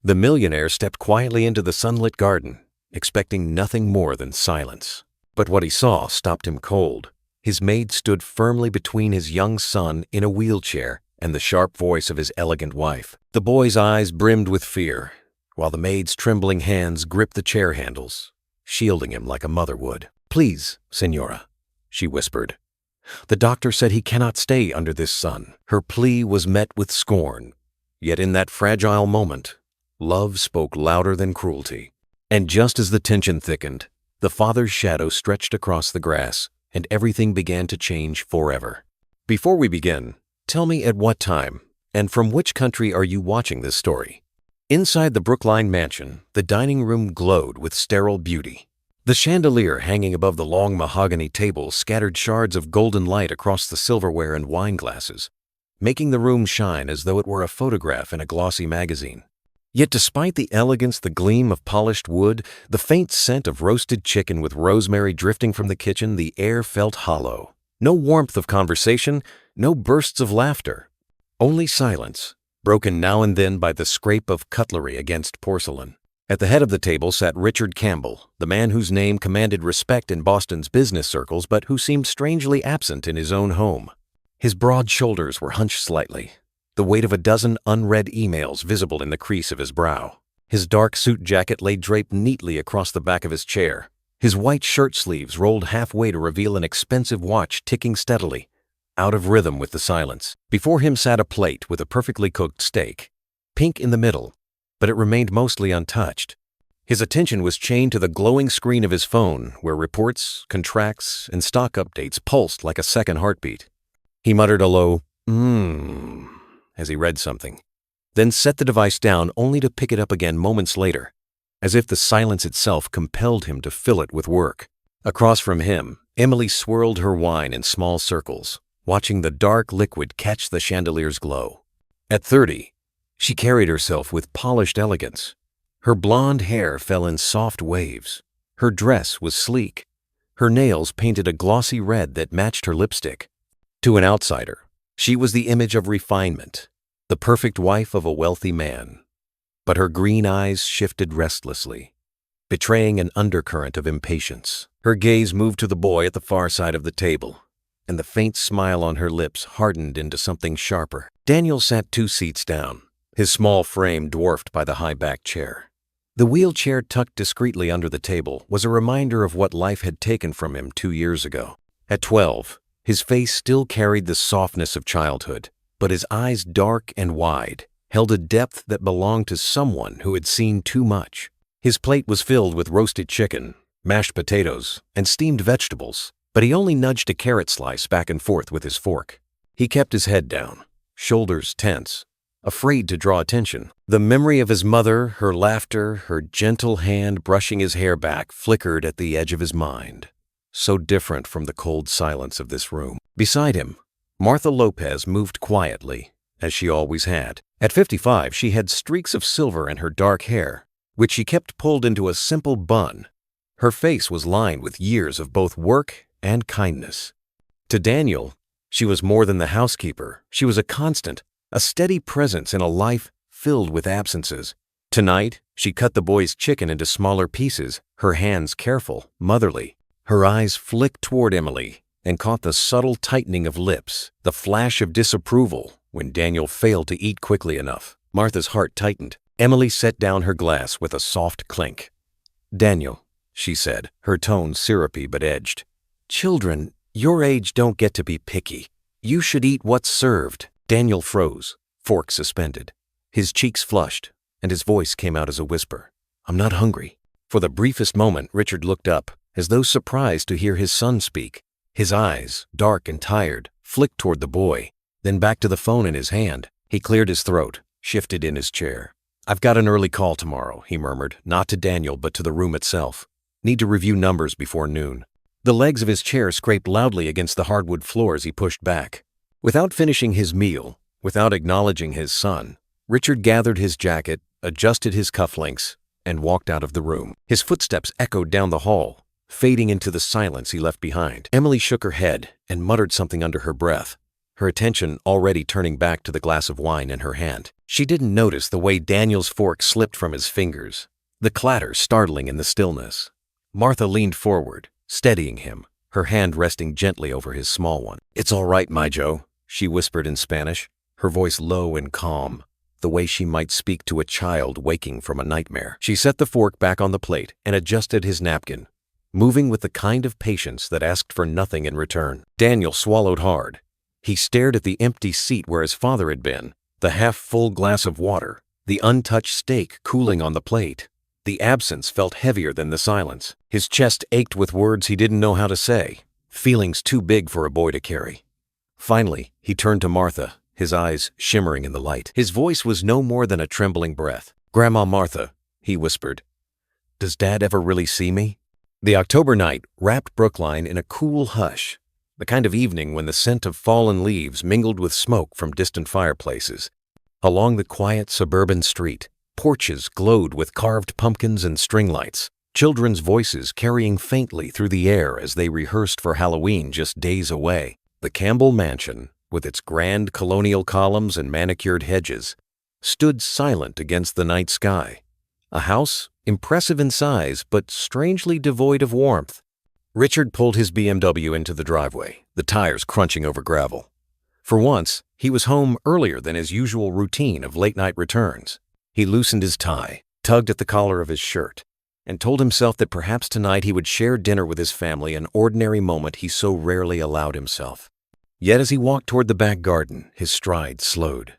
The millionaire stepped quietly into the sunlit garden, expecting nothing more than silence. But what he saw stopped him cold. His maid stood firmly between his young son in a wheelchair and the sharp voice of his elegant wife. The boy's eyes brimmed with fear, while the maid's trembling hands gripped the chair handles, shielding him like a mother would. "Please, Senora," she whispered. "The doctor said he cannot stay under this sun." Her plea was met with scorn, yet in that fragile moment, love spoke louder than cruelty. And just as the tension thickened, the father's shadow stretched across the grass, and everything began to change forever. Before we begin, tell me at what time and from which country are you watching this story? Inside the Brookline mansion, the dining room glowed with sterile beauty. The chandelier hanging above the long mahogany table scattered shards of golden light across the silverware and wine glasses, making the room shine as though it were a photograph in a glossy magazine. Yet despite the elegance, the gleam of polished wood, the faint scent of roasted chicken with rosemary drifting from the kitchen, the air felt hollow. No warmth of conversation, no bursts of laughter. Only silence, broken now and then by the scrape of cutlery against porcelain. At the head of the table sat Richard Campbell, the man whose name commanded respect in Boston's business circles but who seemed strangely absent in his own home. His broad shoulders were hunched slightly, the weight of a dozen unread emails visible in the crease of his brow. His dark suit jacket lay draped neatly across the back of his chair. His white shirt sleeves rolled halfway to reveal an expensive watch ticking steadily, out of rhythm with the silence. Before him sat a plate with a perfectly cooked steak, pink in the middle, but it remained mostly untouched. His attention was chained to the glowing screen of his phone, where reports, contracts, and stock updates pulsed like a second heartbeat. He muttered a low, as he read something, then set the device down only to pick it up again moments later, as if the silence itself compelled him to fill it with work. Across from him, Emily swirled her wine in small circles, watching the dark liquid catch the chandelier's glow. At 30, she carried herself with polished elegance. Her blonde hair fell in soft waves. Her dress was sleek. Her nails painted a glossy red that matched her lipstick. To an outsider, she was the image of refinement, the perfect wife of a wealthy man. But her green eyes shifted restlessly, betraying an undercurrent of impatience. Her gaze moved to the boy at the far side of the table, and the faint smile on her lips hardened into something sharper. Daniel sat 2 seats down, his small frame dwarfed by the high-backed chair. The wheelchair tucked discreetly under the table was a reminder of what life had taken from him 2 years ago. At 12, his face still carried the softness of childhood, but his eyes, dark and wide, held a depth that belonged to someone who had seen too much. His plate was filled with roasted chicken, mashed potatoes, and steamed vegetables, but he only nudged a carrot slice back and forth with his fork. He kept his head down, shoulders tense, afraid to draw attention. The memory of his mother, her laughter, her gentle hand brushing his hair back flickered at the edge of his mind. So different from the cold silence of this room. Beside him, Martha Lopez moved quietly, as she always had. At 55, she had streaks of silver in her dark hair, which she kept pulled into a simple bun. Her face was lined with years of both work and kindness. To Daniel, she was more than the housekeeper. She was a constant, a steady presence in a life filled with absences. Tonight, she cut the boy's chicken into smaller pieces, her hands careful, motherly. Her eyes flicked toward Emily and caught the subtle tightening of lips, the flash of disapproval when Daniel failed to eat quickly enough. Martha's heart tightened. Emily set down her glass with a soft clink. "Daniel," she said, her tone syrupy but edged. "Children your age don't get to be picky. You should eat what's served." Daniel froze, fork suspended. His cheeks flushed, and his voice came out as a whisper. "I'm not hungry." For the briefest moment, Richard looked up, as though surprised to hear his son speak. His eyes, dark and tired, flicked toward the boy, then back to the phone in his hand. He cleared his throat, shifted in his chair. "I've got an early call tomorrow," he murmured, not to Daniel but to the room itself. "Need to review numbers before noon." The legs of his chair scraped loudly against the hardwood floor as he pushed back. Without finishing his meal, without acknowledging his son, Richard gathered his jacket, adjusted his cufflinks, and walked out of the room. His footsteps echoed down the hall, fading into the silence he left behind. Emily shook her head and muttered something under her breath, her attention already turning back to the glass of wine in her hand. She didn't notice the way Daniel's fork slipped from his fingers, the clatter startling in the stillness. Martha leaned forward, steadying him, her hand resting gently over his small one. "It's all right, my Joe," she whispered in Spanish, her voice low and calm, the way she might speak to a child waking from a nightmare. She set the fork back on the plate and adjusted his napkin, moving with the kind of patience that asked for nothing in return. Daniel swallowed hard. He stared at the empty seat where his father had been, the half-full glass of water, the untouched steak cooling on the plate. The absence felt heavier than the silence. His chest ached with words he didn't know how to say, feelings too big for a boy to carry. Finally, he turned to Martha, his eyes shimmering in the light. His voice was no more than a trembling breath. "Grandma Martha," he whispered, "does Dad ever really see me?" The October night wrapped Brookline in a cool hush, the kind of evening when the scent of fallen leaves mingled with smoke from distant fireplaces. Along the quiet suburban street, porches glowed with carved pumpkins and string lights, children's voices carrying faintly through the air as they rehearsed for Halloween just days away. The Campbell mansion, with its grand colonial columns and manicured hedges, stood silent against the night sky. A house impressive in size but strangely devoid of warmth. Richard pulled his BMW into the driveway, the tires crunching over gravel. For once, he was home earlier than his usual routine of late-night returns. He loosened his tie, tugged at the collar of his shirt, and told himself that perhaps tonight he would share dinner with his family, an ordinary moment he so rarely allowed himself. Yet as he walked toward the back garden, his stride slowed.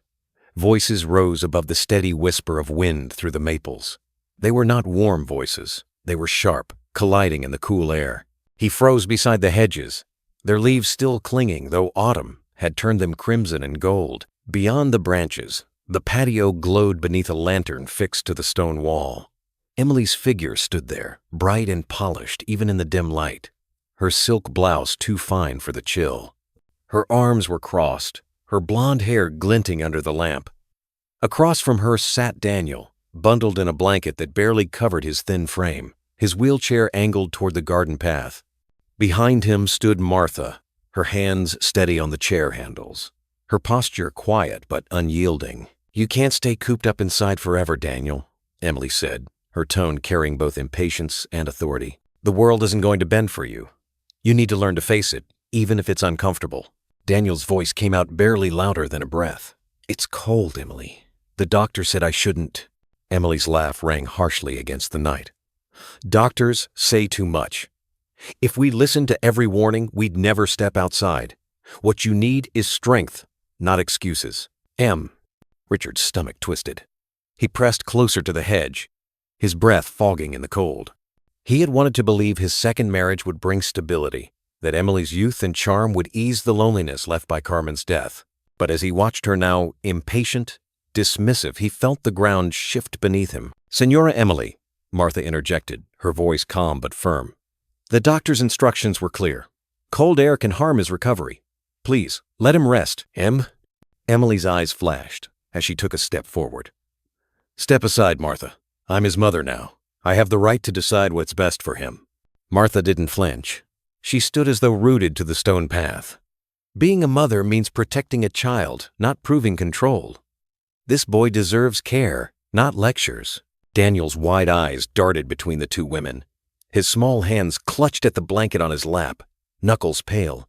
Voices rose above the steady whisper of wind through the maples. They were not warm voices. They were sharp, colliding in the cool air. He froze beside the hedges, their leaves still clinging, though autumn had turned them crimson and gold. Beyond the branches, the patio glowed beneath a lantern fixed to the stone wall. Emily's figure stood there, bright and polished even in the dim light, her silk blouse too fine for the chill. Her arms were crossed, her blonde hair glinting under the lamp. Across from her sat Daniel, bundled in a blanket that barely covered his thin frame, his wheelchair angled toward the garden path. Behind him stood Martha, her hands steady on the chair handles, her posture quiet but unyielding. "You can't stay cooped up inside forever, Daniel," Emily said, her tone carrying both impatience and authority. "The world isn't going to bend for you. You need to learn to face it, even if it's uncomfortable." Daniel's voice came out barely louder than a breath. "It's cold, Emily. The doctor said I shouldn't." Emily's laugh rang harshly against the night. "Doctors say too much. If we listened to every warning, we'd never step outside. What you need is strength, not excuses." Richard's stomach twisted. He pressed closer to the hedge, his breath fogging in the cold. He had wanted to believe his second marriage would bring stability, that Emily's youth and charm would ease the loneliness left by Carmen's death. But as he watched her now, impatient, dismissive, he felt the ground shift beneath him. "Senora Emily," Martha interjected, her voice calm but firm. "The doctor's instructions were clear. Cold air can harm his recovery. Please, let him rest." Emily's eyes flashed as she took a step forward. "Step aside, Martha. I'm his mother now. I have the right to decide what's best for him." Martha didn't flinch. She stood as though rooted to the stone path. Being a mother means protecting a child, not proving control. This boy deserves care, not lectures. Daniel's wide eyes darted between the two women. His small hands clutched at the blanket on his lap, knuckles pale.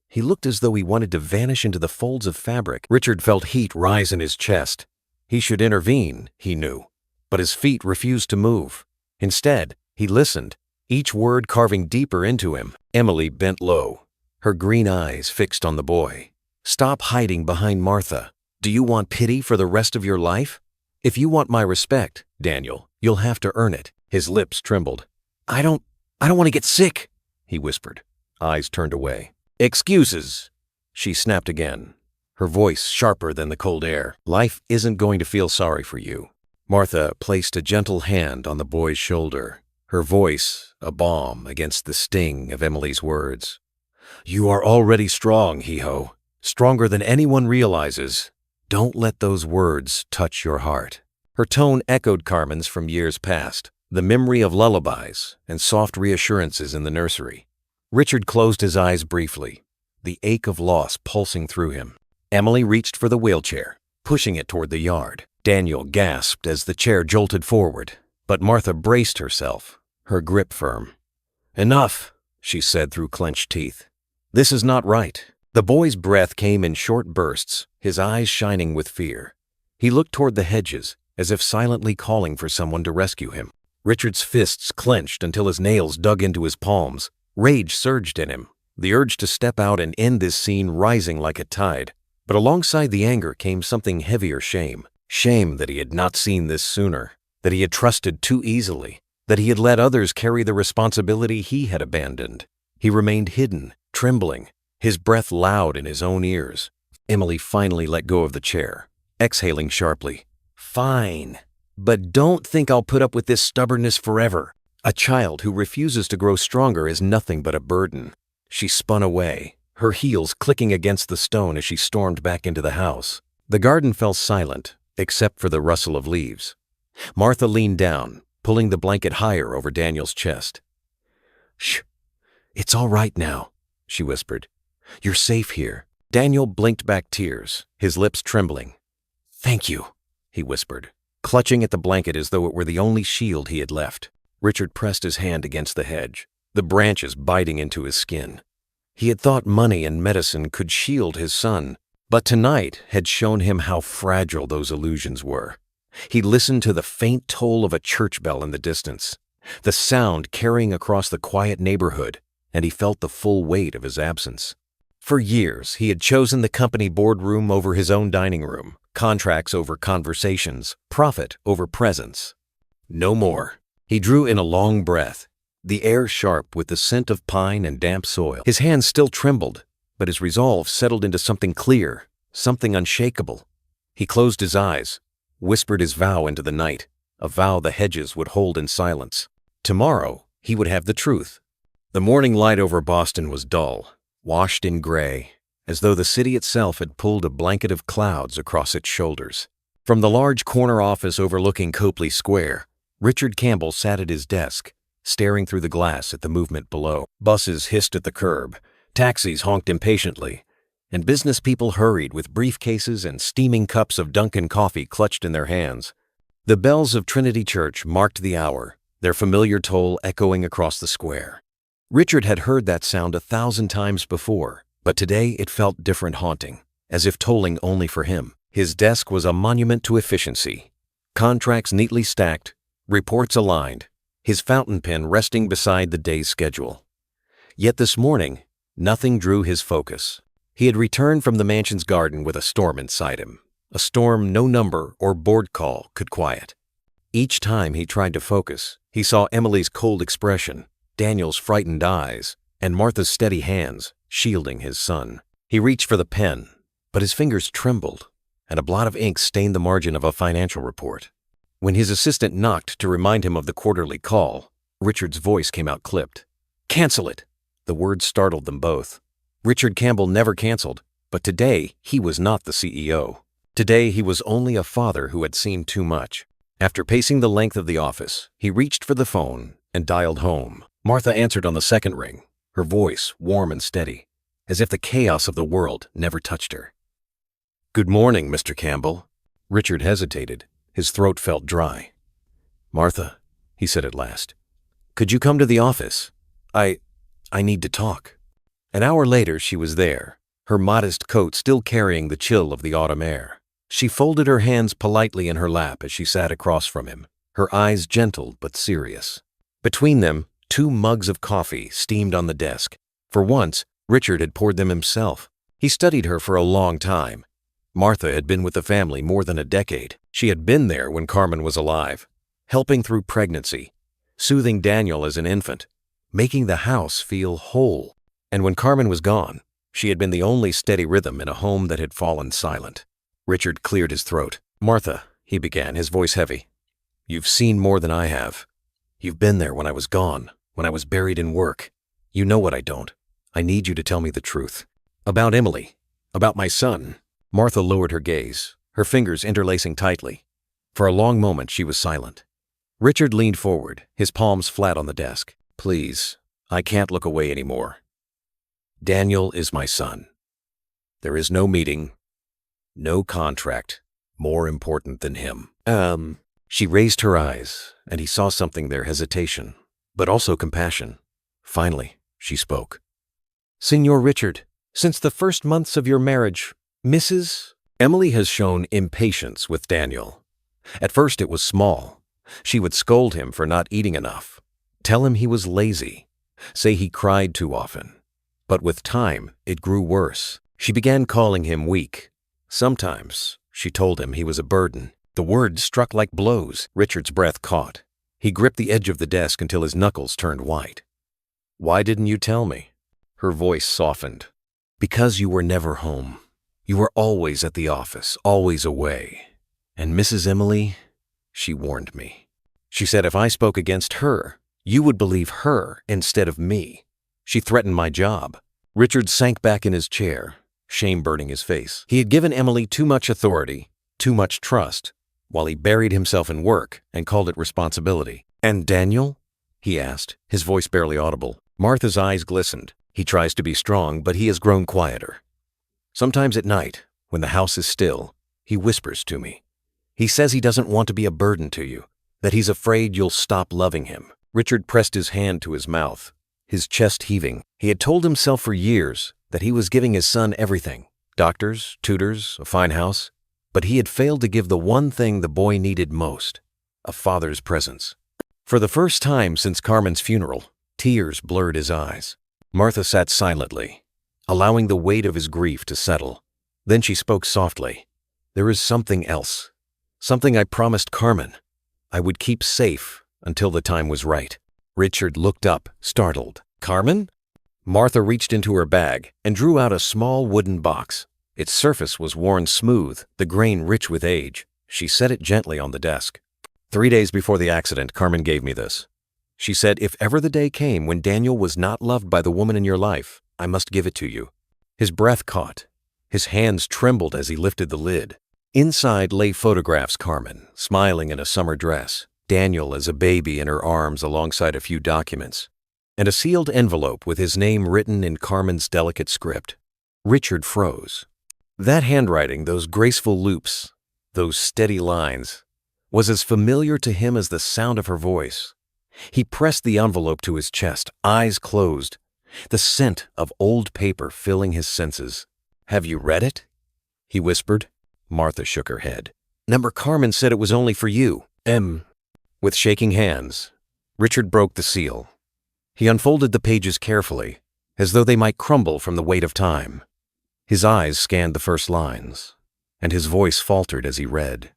He looked as though he wanted to vanish into the folds of fabric. Richard felt heat rise in his chest. He should intervene, he knew, but his feet refused to move. Instead, he listened, each word carving deeper into him. Emily bent low, her green eyes fixed on the boy. "Stop hiding behind Martha. Do you want pity for the rest of your life? If you want my respect, Daniel, you'll have to earn it." His lips trembled. I don't want to get sick," he whispered, eyes turned away. "Excuses," she snapped again, her voice sharper than the cold air. "Life isn't going to feel sorry for you." Martha placed a gentle hand on the boy's shoulder, her voice a balm against the sting of Emily's words. "You are already strong, Hee-Ho, stronger than anyone realizes. Don't let those words touch your heart." Her tone echoed Carmen's from years past, the memory of lullabies and soft reassurances in the nursery. Richard closed his eyes briefly, the ache of loss pulsing through him. Emily reached for the wheelchair, pushing it toward the yard. Daniel gasped as the chair jolted forward, but Martha braced herself, her grip firm. "Enough," she said through clenched teeth. "This is not right." The boy's breath came in short bursts, his eyes shining with fear. He looked toward the hedges, as if silently calling for someone to rescue him. Richard's fists clenched until his nails dug into his palms. Rage surged in him, the urge to step out and end this scene rising like a tide. But alongside the anger came something heavier: shame. Shame that he had not seen this sooner, that he had trusted too easily, that he had let others carry the responsibility he had abandoned. He remained hidden, trembling, his breath loud in his own ears. Emily finally let go of the chair, exhaling sharply. "Fine, but don't think I'll put up with this stubbornness forever." A child who refuses to grow stronger is nothing but a burden. She spun away, her heels clicking against the stone as she stormed back into the house. The garden fell silent, except for the rustle of leaves. Martha leaned down, pulling the blanket higher over Daniel's chest. "Shh, it's all right now," she whispered. "You're safe here." Daniel blinked back tears, his lips trembling. "Thank you," he whispered, clutching at the blanket as though it were the only shield he had left. Richard pressed his hand against the hedge, the branches biting into his skin. He had thought money and medicine could shield his son, but tonight had shown him how fragile those illusions were. He listened to the faint toll of a church bell in the distance, the sound carrying across the quiet neighborhood, and he felt the full weight of his absence. For years, he had chosen the company boardroom over his own dining room, contracts over conversations, profit over presence. No more. He drew in a long breath, the air sharp with the scent of pine and damp soil. His hands still trembled, but his resolve settled into something clear, something unshakable. He closed his eyes, whispered his vow into the night, a vow the hedges would hold in silence. Tomorrow, he would have the truth. The morning light over Boston was dull, washed in gray, as though the city itself had pulled a blanket of clouds across its shoulders. From the large corner office overlooking Copley Square, Richard Campbell sat at his desk, staring through the glass at the movement below. Buses hissed at the curb, taxis honked impatiently, and business people hurried with briefcases and steaming cups of Dunkin' coffee clutched in their hands. The bells of Trinity Church marked the hour, their familiar toll echoing across the square. Richard had heard that sound 1,000 times before, but today it felt different, haunting, as if tolling only for him. His desk was a monument to efficiency. Contracts neatly stacked, reports aligned, his fountain pen resting beside the day's schedule. Yet this morning, nothing drew his focus. He had returned from the mansion's garden with a storm inside him, a storm no number or board call could quiet. Each time he tried to focus, he saw Emily's cold expression, Daniel's frightened eyes, and Martha's steady hands shielding his son. He reached for the pen, but his fingers trembled, and a blot of ink stained the margin of a financial report. When his assistant knocked to remind him of the quarterly call, Richard's voice came out clipped. "Cancel it!" The words startled them both. Richard Campbell never canceled, but today he was not the CEO. Today he was only a father who had seen too much. After pacing the length of the office, he reached for the phone and dialed home. Martha answered on the second ring, her voice warm and steady, as if the chaos of the world never touched her. "Good morning, Mr. Campbell." Richard hesitated. His throat felt dry. "Martha," he said at last, "could you come to the office? I need to talk." An hour later, she was there, her modest coat still carrying the chill of the autumn air. She folded her hands politely in her lap as she sat across from him, her eyes gentle but serious. Between them, 2 mugs of coffee steamed on the desk. For once, Richard had poured them himself. He studied her for a long time. Martha had been with the family more than a decade. She had been there when Carmen was alive, helping through pregnancy, soothing Daniel as an infant, making the house feel whole. And when Carmen was gone, she had been the only steady rhythm in a home that had fallen silent. Richard cleared his throat. "Martha," he began, his voice heavy, "you've seen more than I have. You've been there when I was gone, when I was buried in work. You know what I don't. I need you to tell me the truth. About Emily, about my son." Martha lowered her gaze, her fingers interlacing tightly. For a long moment, she was silent. Richard leaned forward, his palms flat on the desk. "Please, I can't look away anymore. Daniel is my son. There is no meeting, no contract, more important than him. She raised her eyes, and he saw something there, hesitation, but also compassion. Finally, she spoke. "Signor Richard, since the first months of your marriage, Mrs. Emily has shown impatience with Daniel. At first it was small. She would scold him for not eating enough, tell him he was lazy, say he cried too often. But with time, it grew worse. She began calling him weak. Sometimes, she told him he was a burden. The words struck like blows. Richard's breath caught. He gripped the edge of the desk until his knuckles turned white. "Why didn't you tell me?" Her voice softened. "Because you were never home. You were always at the office, always away. And Mrs. Emily, she warned me. She said if I spoke against her, you would believe her instead of me. She threatened my job." Richard sank back in his chair, shame burning his face. He had given Emily too much authority, too much trust, while he buried himself in work and called it responsibility. "And Daniel?" he asked, his voice barely audible. Martha's eyes glistened. "He tries to be strong, but he has grown quieter. Sometimes at night, when the house is still, he whispers to me. He says he doesn't want to be a burden to you, that he's afraid you'll stop loving him." Richard pressed his hand to his mouth, his chest heaving. He had told himself for years that he was giving his son everything: doctors, tutors, a fine house. But he had failed to give the one thing the boy needed most: a father's presence. For the first time since Carmen's funeral, tears blurred his eyes. Martha sat silently, allowing the weight of his grief to settle. Then she spoke softly. "There is something else. Something I promised Carmen. I would keep safe until the time was right." Richard looked up, startled. "Carmen?" Martha reached into her bag and drew out a small wooden box. Its surface was worn smooth, the grain rich with age. She set it gently on the desk. 3 days before the accident, Carmen gave me this. She said if ever the day came when Daniel was not loved by the woman in your life, I must give it to you. His breath caught. His hands trembled as he lifted the lid. Inside lay photographs: Carmen, smiling in a summer dress, Daniel as a baby in her arms alongside a few documents, and a sealed envelope with his name written in Carmen's delicate script. Richard froze. That handwriting, those graceful loops, those steady lines, was as familiar to him as the sound of her voice. He pressed the envelope to his chest, eyes closed, the scent of old paper filling his senses. "Have you read it?" he whispered. Martha shook her head. "Number Carmen said it was only for you." With shaking hands, Richard broke the seal. He unfolded the pages carefully, as though they might crumble from the weight of time. His eyes scanned the first lines, and his voice faltered as he read.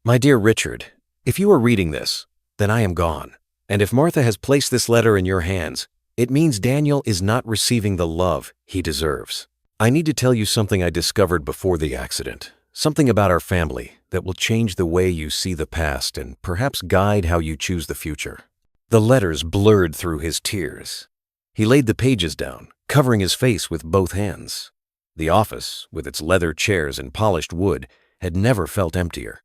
"My dear Richard, if you are reading this, then I am gone. And if Martha has placed this letter in your hands, it means Daniel is not receiving the love he deserves. I need to tell you something I discovered before the accident, something about our family that will change the way you see the past and perhaps guide how you choose the future." The letters blurred through his tears. He laid the pages down, covering his face with both hands. The office, with its leather chairs and polished wood, had never felt emptier.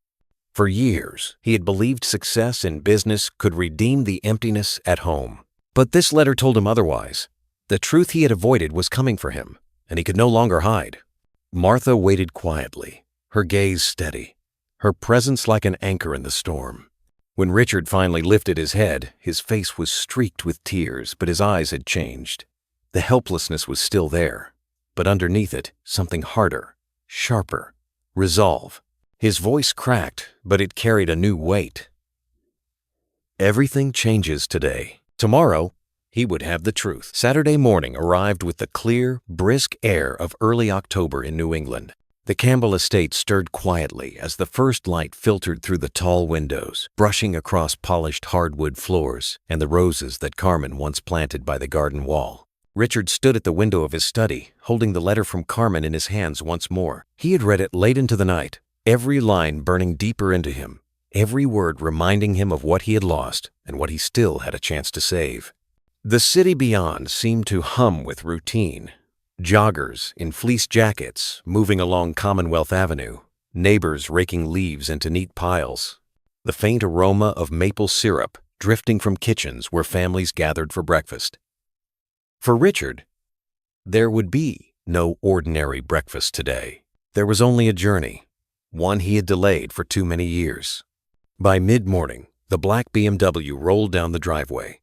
For years, he had believed success in business could redeem the emptiness at home. But this letter told him otherwise. The truth he had avoided was coming for him, and he could no longer hide. Martha waited quietly, her gaze steady, her presence like an anchor in the storm. When Richard finally lifted his head, his face was streaked with tears, but his eyes had changed. The helplessness was still there, but underneath it, something harder, sharper: resolve. His voice cracked, but it carried a new weight. Everything changes today. Tomorrow, he would have the truth. Saturday morning arrived with the clear, brisk air of early October in New England. The Campbell estate stirred quietly as the first light filtered through the tall windows, brushing across polished hardwood floors and the roses that Carmen once planted by the garden wall. Richard stood at the window of his study, holding the letter from Carmen in his hands once more. He had read it late into the night, every line burning deeper into him, every word reminding him of what he had lost and what he still had a chance to save. The city beyond seemed to hum with routine. Joggers in fleece jackets moving along Commonwealth Avenue, neighbors raking leaves into neat piles, the faint aroma of maple syrup drifting from kitchens where families gathered for breakfast. For Richard, there would be no ordinary breakfast today. There was only a journey, one he had delayed for too many years. By mid-morning, the black BMW rolled down the driveway.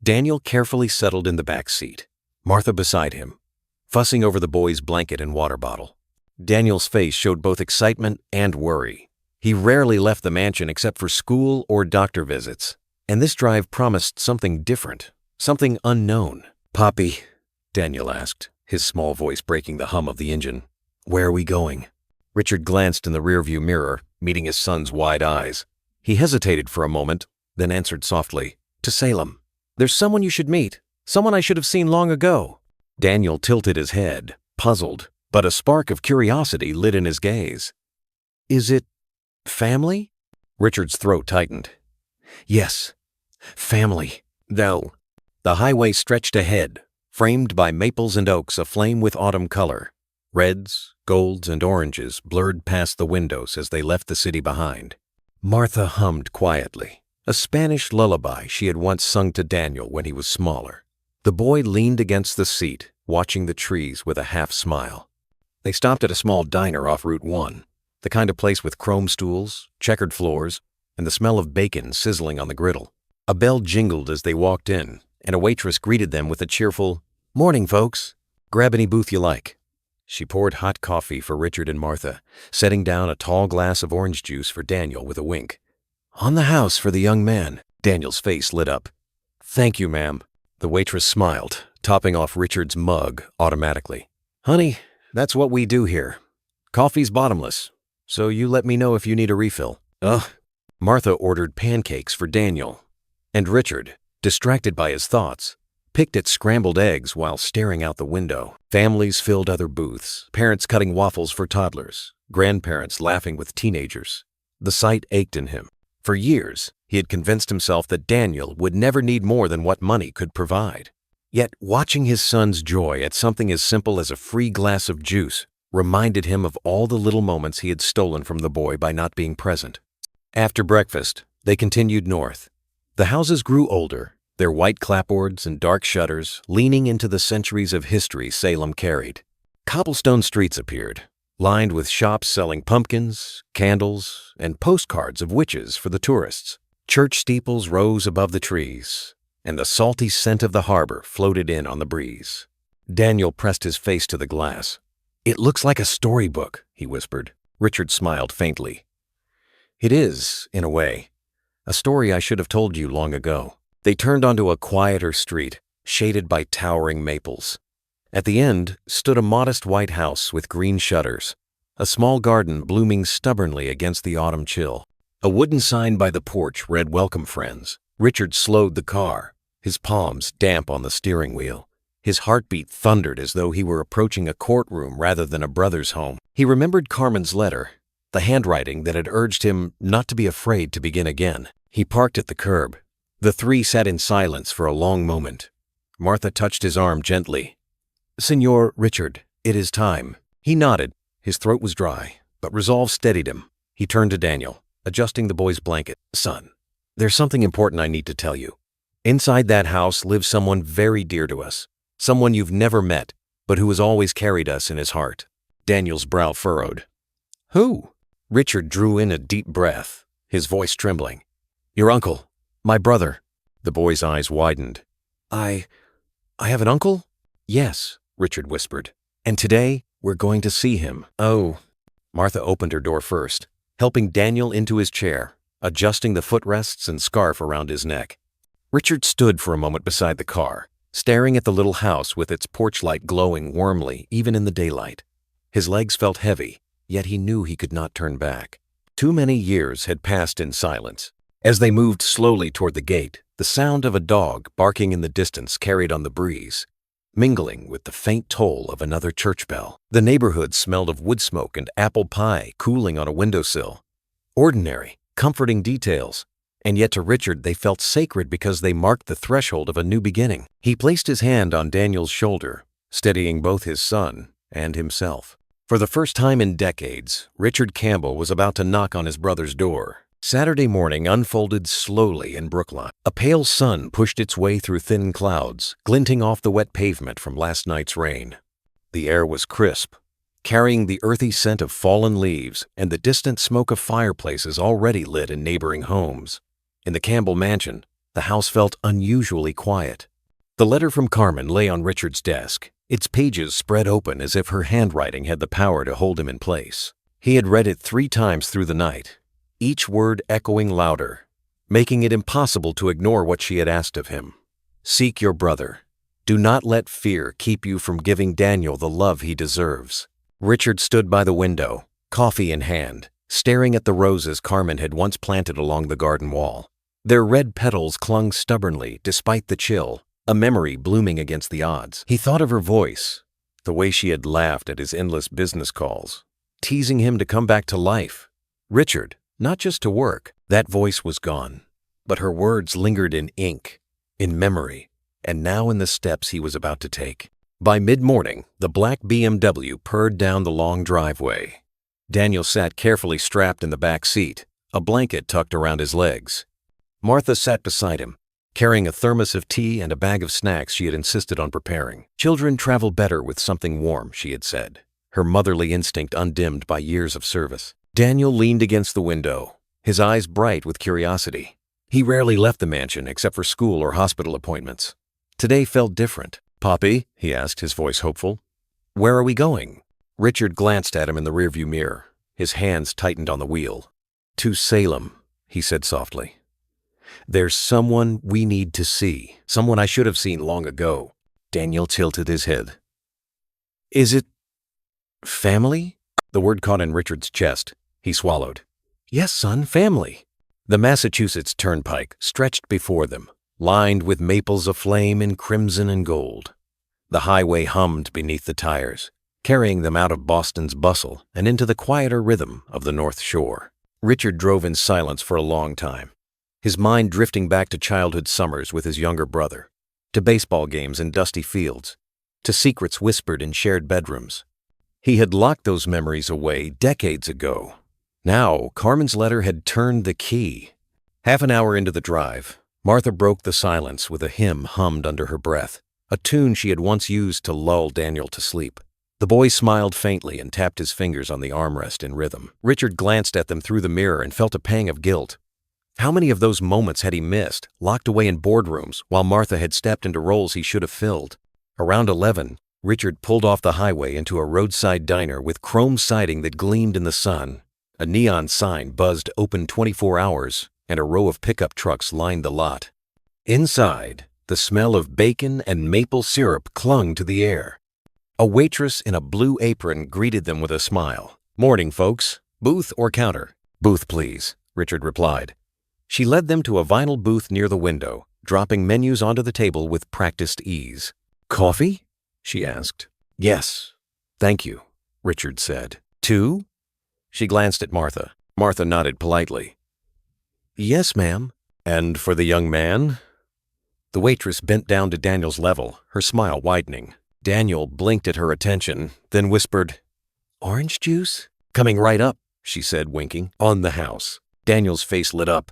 Daniel carefully settled in the back seat, Martha beside him, fussing over the boy's blanket and water bottle. Daniel's face showed both excitement and worry. He rarely left the mansion except for school or doctor visits, and this drive promised something different, something unknown. "Poppy," Daniel asked, his small voice breaking the hum of the engine, "where are we going?" Richard glanced in the rearview mirror, meeting his son's wide eyes. He hesitated for a moment, then answered softly, "To Salem. There's someone you should meet, someone I should have seen long ago." Daniel tilted his head, puzzled, but a spark of curiosity lit in his gaze. "Is it family?" Richard's throat tightened. "Yes, family." Though the highway stretched ahead, framed by maples and oaks aflame with autumn color. Reds, golds, and oranges blurred past the windows as they left the city behind. Martha hummed quietly, a Spanish lullaby she had once sung to Daniel when he was smaller. The boy leaned against the seat, watching the trees with a half smile. They stopped at a small diner off Route 1, the kind of place with chrome stools, checkered floors, and the smell of bacon sizzling on the griddle. A bell jingled as they walked in, and a waitress greeted them with a cheerful, "Morning, folks. Grab any booth you like." She poured hot coffee for Richard and Martha, setting down a tall glass of orange juice for Daniel with a wink. "On the house for the young man." Daniel's face lit up. "Thank you, ma'am." The waitress smiled, topping off Richard's mug automatically. "Honey, that's what we do here. Coffee's bottomless, so you let me know if you need a refill." Martha ordered pancakes for Daniel, and Richard, distracted by his thoughts, picked at scrambled eggs while staring out the window. Families filled other booths, parents cutting waffles for toddlers, grandparents laughing with teenagers. The sight ached in him. For years, he had convinced himself that Daniel would never need more than what money could provide. Yet watching his son's joy at something as simple as a free glass of juice reminded him of all the little moments he had stolen from the boy by not being present. After breakfast, they continued north. The houses grew older, their white clapboards and dark shutters leaning into the centuries of history Salem carried. Cobblestone streets appeared, lined with shops selling pumpkins, candles, and postcards of witches for the tourists. Church steeples rose above the trees, and the salty scent of the harbor floated in on the breeze. Daniel pressed his face to the glass. "It looks like a storybook," he whispered. Richard smiled faintly. "It is, in a way. A story I should have told you long ago." They turned onto a quieter street, shaded by towering maples. At the end stood a modest white house with green shutters, a small garden blooming stubbornly against the autumn chill. A wooden sign by the porch read "Welcome, friends." Richard slowed the car, his palms damp on the steering wheel. His heartbeat thundered as though he were approaching a courtroom rather than a brother's home. He remembered Carmen's letter, the handwriting that had urged him not to be afraid to begin again. He parked at the curb. The three sat in silence for a long moment. Martha touched his arm gently. "Señor Richard, it is time." He nodded. His throat was dry, but resolve steadied him. He turned to Daniel, adjusting the boy's blanket. "Son, there's something important I need to tell you. Inside that house lives someone very dear to us, someone you've never met, but who has always carried us in his heart." Daniel's brow furrowed. "Who?" Richard drew in a deep breath, his voice trembling. "Your uncle. My brother." The boy's eyes widened. I have an uncle?" "Yes," Richard whispered. "And today, we're going to see him." "Oh." Martha opened her door first, helping Daniel into his chair, adjusting the footrests and scarf around his neck. Richard stood for a moment beside the car, staring at the little house with its porch light glowing warmly even in the daylight. His legs felt heavy, yet he knew he could not turn back. Too many years had passed in silence. As they moved slowly toward the gate, the sound of a dog barking in the distance carried on the breeze, mingling with the faint toll of another church bell. The neighborhood smelled of wood smoke and apple pie cooling on a windowsill. Ordinary, comforting details, and yet to Richard they felt sacred because they marked the threshold of a new beginning. He placed his hand on Daniel's shoulder, steadying both his son and himself. For the first time in decades, Richard Campbell was about to knock on his brother's door. Saturday morning unfolded slowly in Brookline. A pale sun pushed its way through thin clouds, glinting off the wet pavement from last night's rain. The air was crisp, carrying the earthy scent of fallen leaves and the distant smoke of fireplaces already lit in neighboring homes. In the Campbell mansion, the house felt unusually quiet. The letter from Carmen lay on Richard's desk, its pages spread open as if her handwriting had the power to hold him in place. He had read it 3 times through the night, each word echoing louder, making it impossible to ignore what she had asked of him. Seek your brother. Do not let fear keep you from giving Daniel the love he deserves. Richard stood by the window, coffee in hand, staring at the roses Carmen had once planted along the garden wall. Their red petals clung stubbornly despite the chill, a memory blooming against the odds. He thought of her voice, the way she had laughed at his endless business calls, teasing him to come back to life. Richard, not just to work. That voice was gone, but her words lingered in ink, in memory, and now in the steps he was about to take. By mid-morning, the black BMW purred down the long driveway. Daniel sat carefully strapped in the back seat, a blanket tucked around his legs. Martha sat beside him, carrying a thermos of tea and a bag of snacks she had insisted on preparing. Children travel better with something warm, she had said, her motherly instinct undimmed by years of service. Daniel leaned against the window, his eyes bright with curiosity. He rarely left the mansion except for school or hospital appointments. Today felt different. "Poppy?" he asked, his voice hopeful. "Where are we going?" Richard glanced at him in the rearview mirror. His hands tightened on the wheel. "To Salem," he said softly. "There's someone we need to see, someone I should have seen long ago." Daniel tilted his head. "Is it family?" The word caught in Richard's chest. He swallowed. "Yes, son, family." The Massachusetts Turnpike stretched before them, lined with maples aflame in crimson and gold. The highway hummed beneath the tires, carrying them out of Boston's bustle and into the quieter rhythm of the North Shore. Richard drove in silence for a long time, his mind drifting back to childhood summers with his younger brother, to baseball games in dusty fields, to secrets whispered in shared bedrooms. He had locked those memories away decades ago. Now, Carmen's letter had turned the key. Half an hour into the drive, Martha broke the silence with a hymn hummed under her breath, a tune she had once used to lull Daniel to sleep. The boy smiled faintly and tapped his fingers on the armrest in rhythm. Richard glanced at them through the mirror and felt a pang of guilt. How many of those moments had he missed, locked away in boardrooms, while Martha had stepped into roles he should have filled? Around 11, Richard pulled off the highway into a roadside diner with chrome siding that gleamed in the sun. A neon sign buzzed open 24 hours, and a row of pickup trucks lined the lot. Inside, the smell of bacon and maple syrup clung to the air. A waitress in a blue apron greeted them with a smile. "Morning, folks. Booth or counter?" "Booth, please," Richard replied. She led them to a vinyl booth near the window, dropping menus onto the table with practiced ease. "Coffee?" she asked. "Yes, thank you," Richard said. "Two?" She glanced at Martha. Martha nodded politely. "Yes, ma'am." "And for the young man?" The waitress bent down to Daniel's level, her smile widening. Daniel blinked at her attention, then whispered, "Orange juice?" "Coming right up," she said, winking. "On the house." Daniel's face lit up.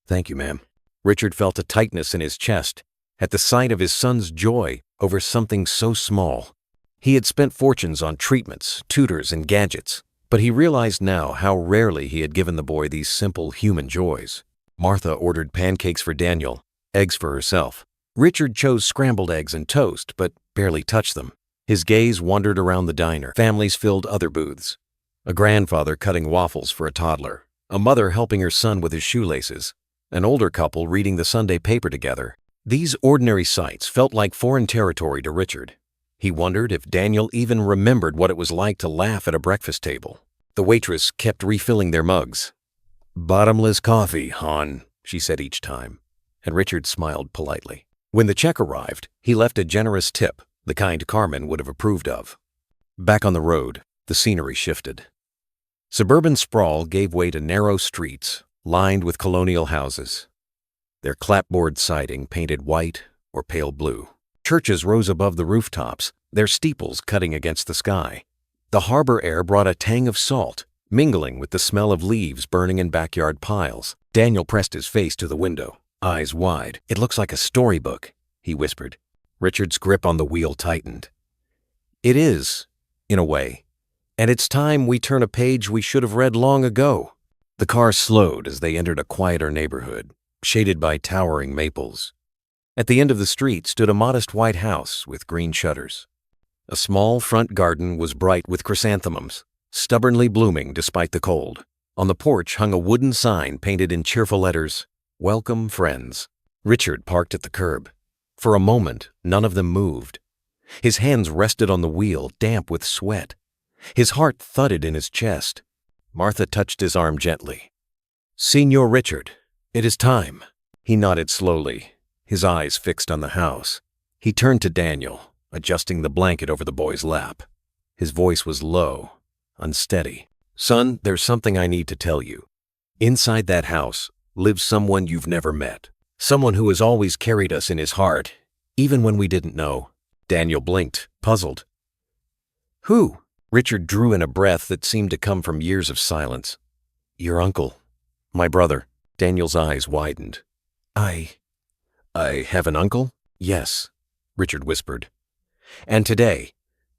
"Thank you, ma'am." Richard felt a tightness in his chest at the sight of his son's joy over something so small. He had spent fortunes on treatments, tutors, and gadgets, but he realized now how rarely he had given the boy these simple human joys. Martha ordered pancakes for Daniel, eggs for herself. Richard chose scrambled eggs and toast, but barely touched them. His gaze wandered around the diner. Families filled other booths. A grandfather cutting waffles for a toddler, a mother helping her son with his shoelaces, an older couple reading the Sunday paper together. These ordinary sights felt like foreign territory to Richard. He wondered if Daniel even remembered what it was like to laugh at a breakfast table. The waitress kept refilling their mugs. "Bottomless coffee, hon," she said each time, and Richard smiled politely. When the check arrived, he left a generous tip, the kind Carmen would have approved of. Back on the road, the scenery shifted. Suburban sprawl gave way to narrow streets, lined with colonial houses, their clapboard siding painted white or pale blue. Churches rose above the rooftops, their steeples cutting against the sky. The harbor air brought a tang of salt, mingling with the smell of leaves burning in backyard piles. Daniel pressed his face to the window, eyes wide. "It looks like a storybook," he whispered. Richard's grip on the wheel tightened. "It is, in a way. And it's time we turn a page we should have read long ago. The car slowed as they entered a quieter neighborhood, shaded by towering maples. At the end of the street stood a modest white house with green shutters. A small front garden was bright with chrysanthemums, stubbornly blooming despite the cold. On the porch hung a wooden sign painted in cheerful letters, "Welcome, friends." Richard parked at the curb. For a moment, none of them moved. His hands rested on the wheel, damp with sweat. His heart thudded in his chest. Martha touched his arm gently. "Señor Richard, it is time." He nodded slowly, his eyes fixed on the house. He turned to Daniel, adjusting the blanket over the boy's lap. His voice was low, unsteady. "Son, there's something I need to tell you. Inside that house lives someone you've never met. Someone who has always carried us in his heart, even when we didn't know." Daniel blinked, puzzled. "Who?" Richard drew in a breath that seemed to come from years of silence. "Your uncle. My brother." Daniel's eyes widened. I have an uncle?" "Yes," Richard whispered. "And today,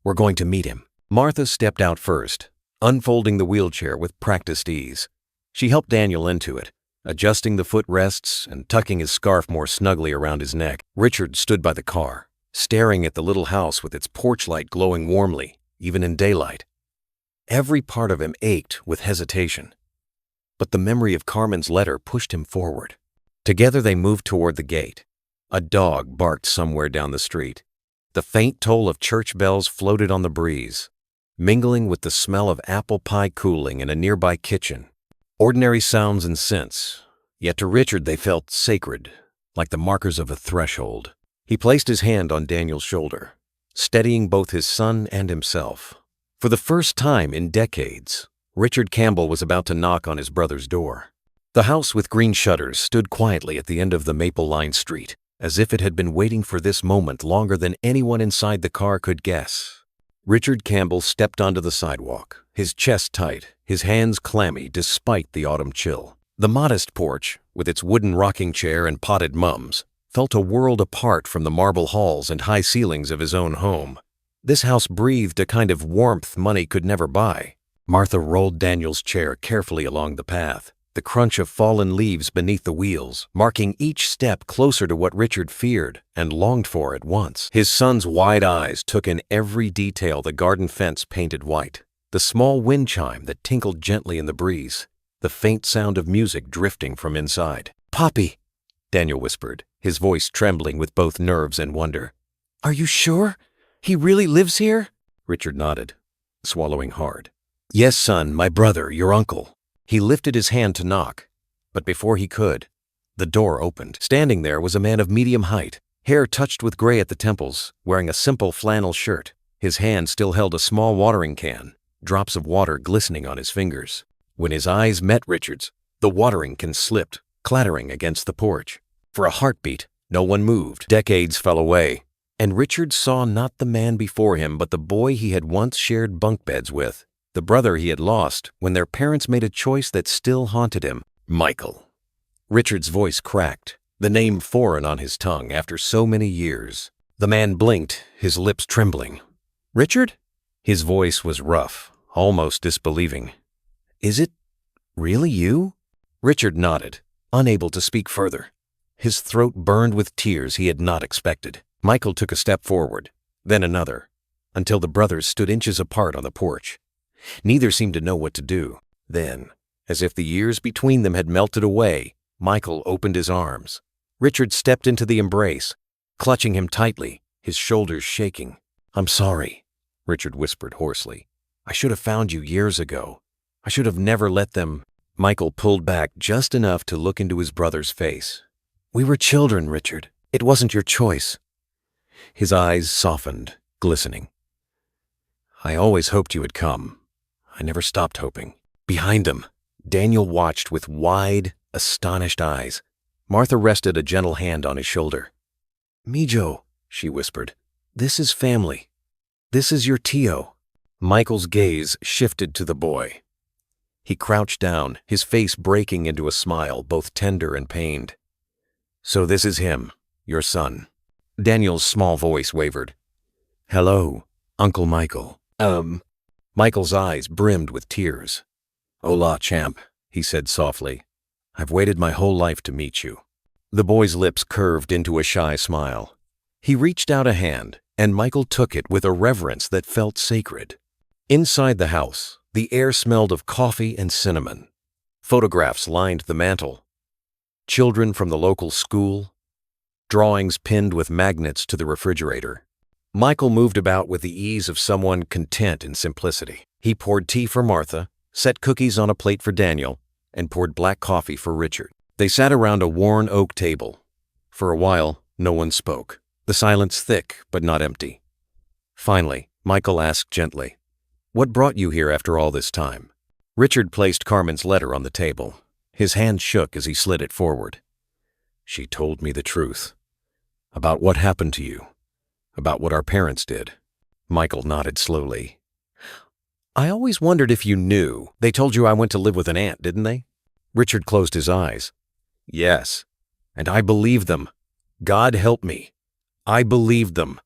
we're going to meet him." Martha stepped out first, unfolding the wheelchair with practiced ease. She helped Daniel into it, adjusting the footrests and tucking his scarf more snugly around his neck. Richard stood by the car, staring at the little house with its porch light glowing warmly, even in daylight. Every part of him ached with hesitation. But the memory of Carmen's letter pushed him forward. Together they moved toward the gate. A dog barked somewhere down the street. The faint toll of church bells floated on the breeze, mingling with the smell of apple pie cooling in a nearby kitchen. Ordinary sounds and scents, yet to Richard they felt sacred, like the markers of a threshold. He placed his hand on Daniel's shoulder, steadying both his son and himself. For the first time in decades, Richard Campbell was about to knock on his brother's door. The house with green shutters stood quietly at the end of the maple-lined street, as if it had been waiting for this moment longer than anyone inside the car could guess. Richard Campbell stepped onto the sidewalk, his chest tight, his hands clammy despite the autumn chill. The modest porch, with its wooden rocking chair and potted mums, felt a world apart from the marble halls and high ceilings of his own home. This house breathed a kind of warmth money could never buy. Martha rolled Daniel's chair carefully along the path, the crunch of fallen leaves beneath the wheels, marking each step closer to what Richard feared and longed for at once. His son's wide eyes took in every detail: the garden fence painted white, the small wind chime that tinkled gently in the breeze, the faint sound of music drifting from inside. "Poppy," Daniel whispered, his voice trembling with both nerves and wonder. "Are you sure? He really lives here?" Richard nodded, swallowing hard. "Yes, son, my brother, your uncle." He lifted his hand to knock, but before he could, the door opened. Standing there was a man of medium height, hair touched with gray at the temples, wearing a simple flannel shirt. His hand still held a small watering can, drops of water glistening on his fingers. When his eyes met Richard's, the watering can slipped, clattering against the porch. For a heartbeat, no one moved. Decades fell away, and Richard saw not the man before him but the boy he had once shared bunk beds with, the brother he had lost when their parents made a choice that still haunted him. Michael. Richard's voice cracked, the name foreign on his tongue after so many years. The man blinked, his lips trembling. "Richard?" His voice was rough, almost disbelieving. "Is it really you?" Richard nodded, unable to speak further. His throat burned with tears he had not expected. Michael took a step forward, then another, until the brothers stood inches apart on the porch. Neither seemed to know what to do. Then, as if the years between them had melted away, Michael opened his arms. Richard stepped into the embrace, clutching him tightly, his shoulders shaking. "I'm sorry," Richard whispered hoarsely. "I should have found you years ago. I should have never let them." Michael pulled back just enough to look into his brother's face. "We were children, Richard. It wasn't your choice." His eyes softened, glistening. "I always hoped you would come. I never stopped hoping." Behind them, Daniel watched with wide, astonished eyes. Martha rested a gentle hand on his shoulder. "Mijo," she whispered, "this is family. This is your Tio." Michael's gaze shifted to the boy. He crouched down, his face breaking into a smile, both tender and pained. "So this is him, your son." Daniel's small voice wavered. "Hello, Uncle Michael." Michael's eyes brimmed with tears. "Hola, champ," he said softly. "I've waited my whole life to meet you." The boy's lips curved into a shy smile. He reached out a hand, and Michael took it with a reverence that felt sacred. Inside the house, the air smelled of coffee and cinnamon. Photographs lined the mantel. Children from the local school. Drawings pinned with magnets to the refrigerator. Michael moved about with the ease of someone content in simplicity. He poured tea for Martha, set cookies on a plate for Daniel, and poured black coffee for Richard. They sat around a worn oak table. For a while, no one spoke, the silence thick but not empty. Finally, Michael asked gently, "What brought you here after all this time?" Richard placed Carmen's letter on the table. His hand shook as he slid it forward. "She told me the truth. About what happened to you. About what our parents did." Michael nodded slowly. "I always wondered if you knew. They told you I went to live with an aunt, didn't they?" Richard closed his eyes. "Yes, and I believed them. God help me. I believed them."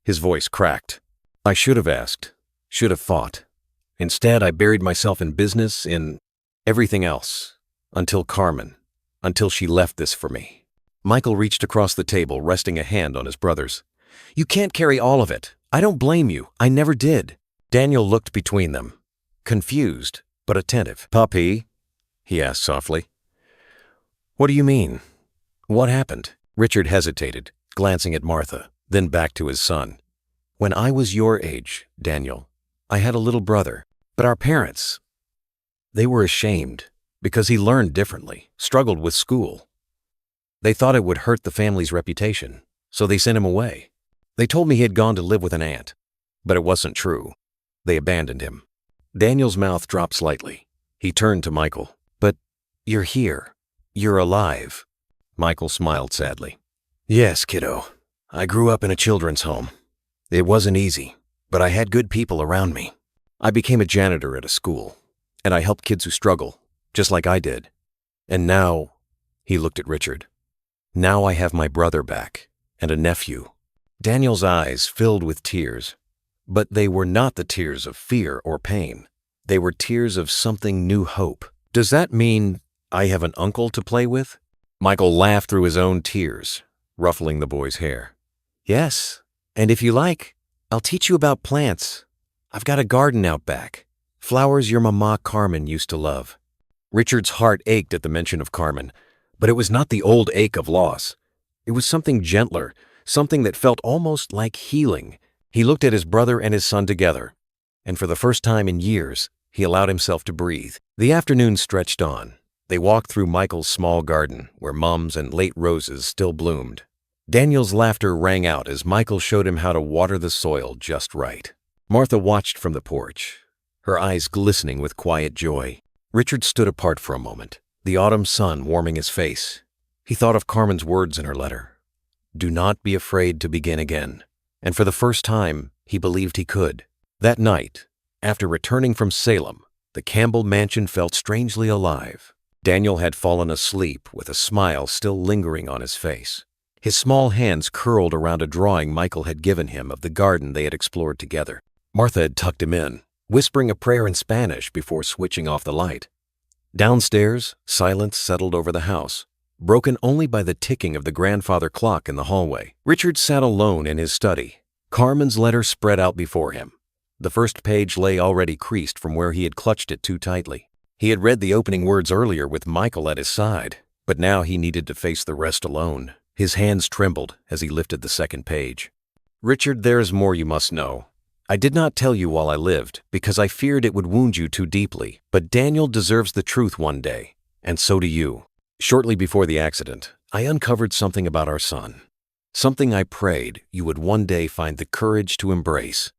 His voice cracked. "I should have asked, should have fought. Instead, I buried myself in business, in everything else, until Carmen, until she left this for me." Michael reached across the table, resting a hand on his brother's. "You can't carry all of it. I don't blame you. I never did." Daniel looked between them, confused but attentive. "Puppy?" he asked softly. "What do you mean? What happened?" Richard hesitated, glancing at Martha, then back to his son. "When I was your age, Daniel, I had a little brother, but our parents, they were ashamed because he learned differently, struggled with school. They thought it would hurt the family's reputation, so they sent him away. They told me he had gone to live with an aunt, but it wasn't true. They abandoned him." Daniel's mouth dropped slightly. He turned to Michael. "But you're here. You're alive." Michael smiled sadly. "Yes, kiddo. I grew up in a children's home. It wasn't easy, but I had good people around me. I became a janitor at a school, and I helped kids who struggle, just like I did. And now," he looked at Richard, "now I have my brother back, and a nephew." Daniel's eyes filled with tears, but they were not the tears of fear or pain. They were tears of something new hope. "Does that mean I have an uncle to play with?" Michael laughed through his own tears, ruffling the boy's hair. "Yes, and if you like, I'll teach you about plants. I've got a garden out back. Flowers your mama Carmen used to love." Richard's heart ached at the mention of Carmen, but it was not the old ache of loss. It was something gentler, something that felt almost like healing. He looked at his brother and his son together, and for the first time in years, he allowed himself to breathe. The afternoon stretched on. They walked through Michael's small garden, where mums and late roses still bloomed. Daniel's laughter rang out as Michael showed him how to water the soil just right. Martha watched from the porch, her eyes glistening with quiet joy. Richard stood apart for a moment, the autumn sun warming his face. He thought of Carmen's words in her letter. "Do not be afraid to begin again." And for the first time, he believed he could. That night, after returning from Salem, the Campbell mansion felt strangely alive. Daniel had fallen asleep with a smile still lingering on his face. His small hands curled around a drawing Michael had given him of the garden they had explored together. Martha had tucked him in, whispering a prayer in Spanish before switching off the light. Downstairs, silence settled over the house, broken only by the ticking of the grandfather clock in the hallway. Richard sat alone in his study. Carmen's letter spread out before him. The first page lay already creased from where he had clutched it too tightly. He had read the opening words earlier with Michael at his side, but now he needed to face the rest alone. His hands trembled as he lifted the second page. "Richard, there is more you must know. I did not tell you while I lived, because I feared it would wound you too deeply, but Daniel deserves the truth one day, and so do you. Shortly before the accident, I uncovered something about our son. Something I prayed you would one day find the courage to embrace."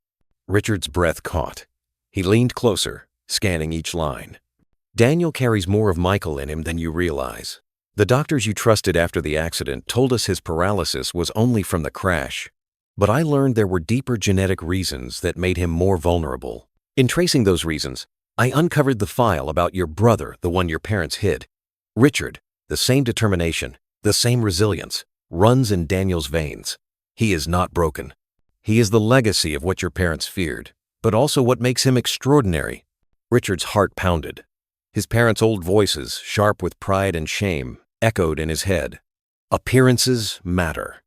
Richard's breath caught. He leaned closer, scanning each line. "Daniel carries more of Michael in him than you realize. The doctors you trusted after the accident told us his paralysis was only from the crash, but I learned there were deeper genetic reasons that made him more vulnerable. In tracing those reasons, I uncovered the file about your brother, the one your parents hid. Richard, the same determination, the same resilience, runs in Daniel's veins. He is not broken. He is the legacy of what your parents feared. but also what makes him extraordinary. Richard's heart pounded. His parents' old voices, sharp with pride and shame, echoed in his head. Appearances matter.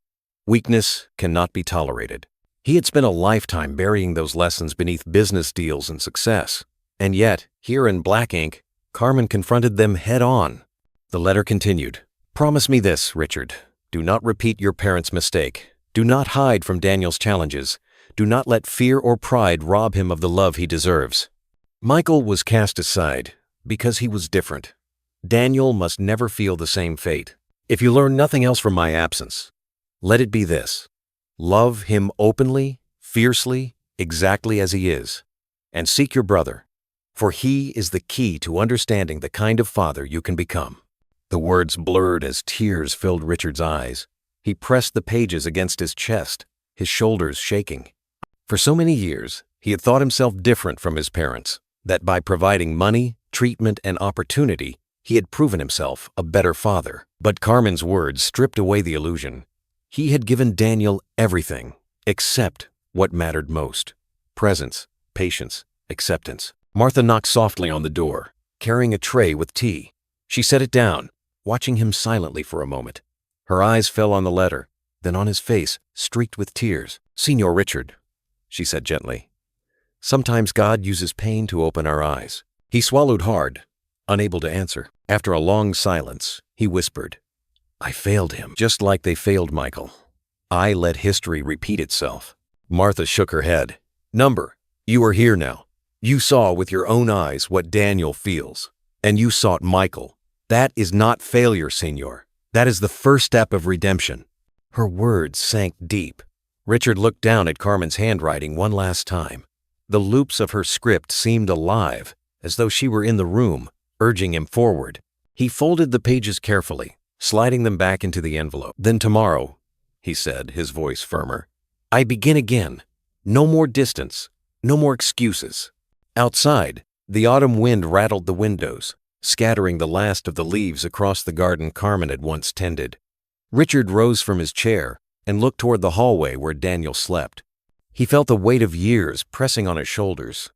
Weakness cannot be tolerated. He had spent a lifetime burying those lessons beneath business deals and success. And yet, here in black ink, Carmen confronted them head-on. The letter continued. "Promise me this, Richard. Do not repeat your parents' mistake. Do not hide from Daniel's challenges. Do not let fear or pride rob him of the love he deserves." Michael was cast aside because he was different. Daniel must never feel the same fate. If you learn nothing else from my absence, let it be this: love him openly, fiercely, exactly as he is, and seek your brother, for he is the key to understanding the kind of father you can become. The words blurred as tears filled Richard's eyes. He pressed the pages against his chest, his shoulders shaking. For so many years, he had thought himself different from his parents, that by providing money, treatment, and opportunity, he had proven himself a better father. But Carmen's words stripped away the illusion. He had given Daniel everything, except what mattered most: presence, patience, acceptance. Martha knocked softly on the door, carrying a tray with tea. She set it down, watching him silently for a moment. Her eyes fell on the letter, then on his face, streaked with tears. "Señor Richard," she said gently, "sometimes God uses pain to open our eyes." He swallowed hard, unable to answer. After a long silence, he whispered, "I failed him, just like they failed Michael. I let history repeat itself." Martha shook her head. "Number, you are here now. You saw with your own eyes what Daniel feels, and you sought Michael. That is not failure, Señor. That is the first step of redemption." Her words sank deep. Richard looked down at Carmen's handwriting one last time. The loops of her script seemed alive, as though she were in the room, urging him forward. He folded the pages carefully, sliding them back into the envelope. "Then tomorrow," he said, his voice firmer, "I begin again. No more distance, no more excuses." Outside, the autumn wind rattled the windows, scattering the last of the leaves across the garden Carmen had once tended. Richard rose from his chair and looked toward the hallway where Daniel slept. He felt the weight of years pressing on his shoulders,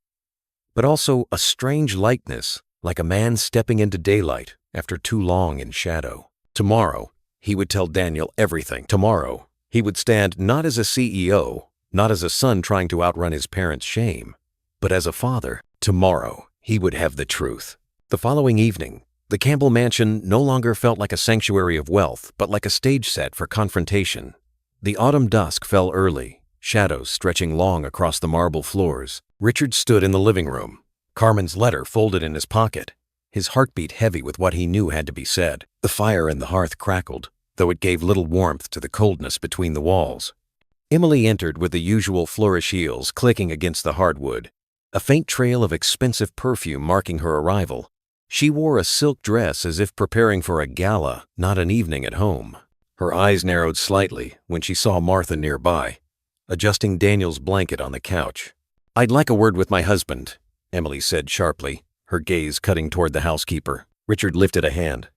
but also a strange lightness, like a man stepping into daylight after too long in shadow. Tomorrow, he would tell Daniel everything. Tomorrow, he would stand not as a CEO, not as a son trying to outrun his parents' shame, but as a father. Tomorrow, he would have the truth. The following evening, the Campbell mansion no longer felt like a sanctuary of wealth, but like a stage set for confrontation. The autumn dusk fell early, shadows stretching long across the marble floors. Richard stood in the living room, Carmen's letter folded in his pocket, his heartbeat heavy with what he knew had to be said. The fire in the hearth crackled, though it gave little warmth to the coldness between the walls. Emily entered with the usual flourish heels clicking against the hardwood, a faint trail of expensive perfume marking her arrival. She wore a silk dress as if preparing for a gala, not an evening at home. Her eyes narrowed slightly when she saw Martha nearby, adjusting Daniel's blanket on the couch. "I'd like a word with my husband," Emily said sharply, her gaze cutting toward the housekeeper. Richard lifted a hand.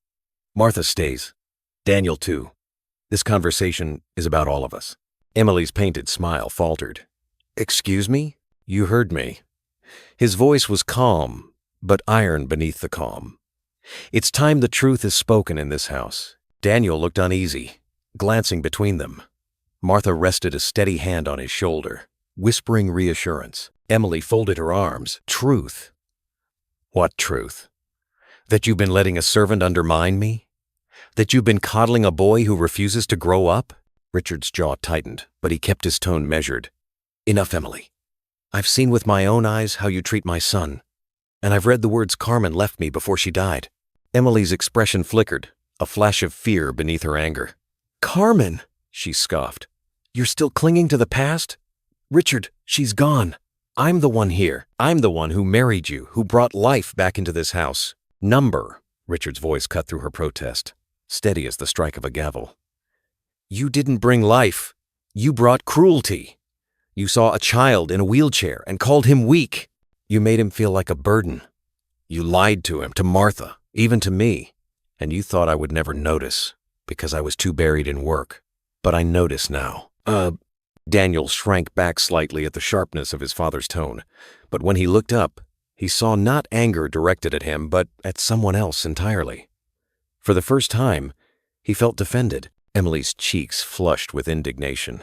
"Martha stays. Daniel too. This conversation is about all of us." Emily's painted smile faltered. "Excuse me? You heard me." His voice was calm, but iron beneath the calm. "It's time the truth is spoken in this house." Daniel looked uneasy, glancing between them. Martha rested a steady hand on his shoulder, whispering reassurance. Emily folded her arms. "Truth? What truth? That you've been letting a servant undermine me? That you've been coddling a boy who refuses to grow up?" Richard's jaw tightened, but he kept his tone measured. "Enough, Emily. I've seen with my own eyes how you treat my son, and I've read the words Carmen left me before she died." Emily's expression flickered, a flash of fear beneath her anger. "Carmen!" she scoffed. "You're still clinging to the past? Richard, she's gone. I'm the one here. I'm the one who married you, who brought life back into this house." "Number," Richard's voice cut through her protest, steady as the strike of a gavel. "You didn't bring life. You brought cruelty. You saw a child in a wheelchair and called him weak. You made him feel like a burden. You lied to him, to Martha, even to me, and you thought I would never notice because I was too buried in work. But I notice now." Daniel shrank back slightly at the sharpness of his father's tone, but when he looked up, he saw not anger directed at him, but at someone else entirely. For the first time, he felt defended. Emily's cheeks flushed with indignation.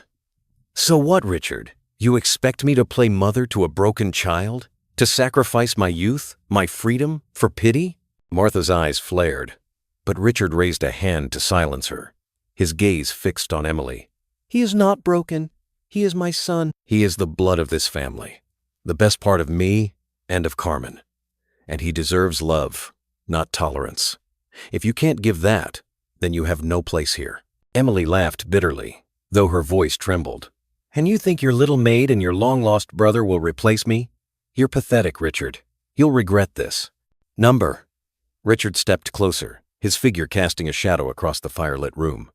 "So what, Richard? You expect me to play mother to a broken child? To sacrifice my youth, my freedom, for pity?" Martha's eyes flared, but Richard raised a hand to silence her, his gaze fixed on Emily. "He is not broken. He is my son. He is the blood of this family, the best part of me and of Carmen. And he deserves love, not tolerance. If you can't give that, then you have no place here." Emily laughed bitterly, though her voice trembled. "And you think your little maid and your long-lost brother will replace me? You're pathetic, Richard. You'll regret this." "Number." Richard stepped closer, his figure casting a shadow across the firelit room.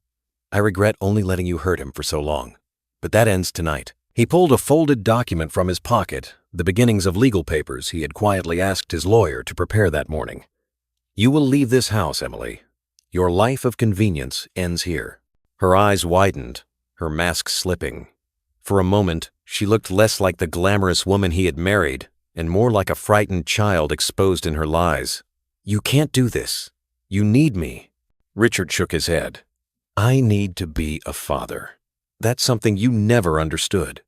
"I regret only letting you hurt him for so long. But that ends tonight." He pulled a folded document from his pocket, the beginnings of legal papers he had quietly asked his lawyer to prepare that morning. "You will leave this house, Emily. Your life of convenience ends here." Her eyes widened, her mask slipping. For a moment, she looked less like the glamorous woman he had married and more like a frightened child exposed in her lies. "You can't do this. You need me." Richard shook his head. "I need to be a father. That's something you never understood."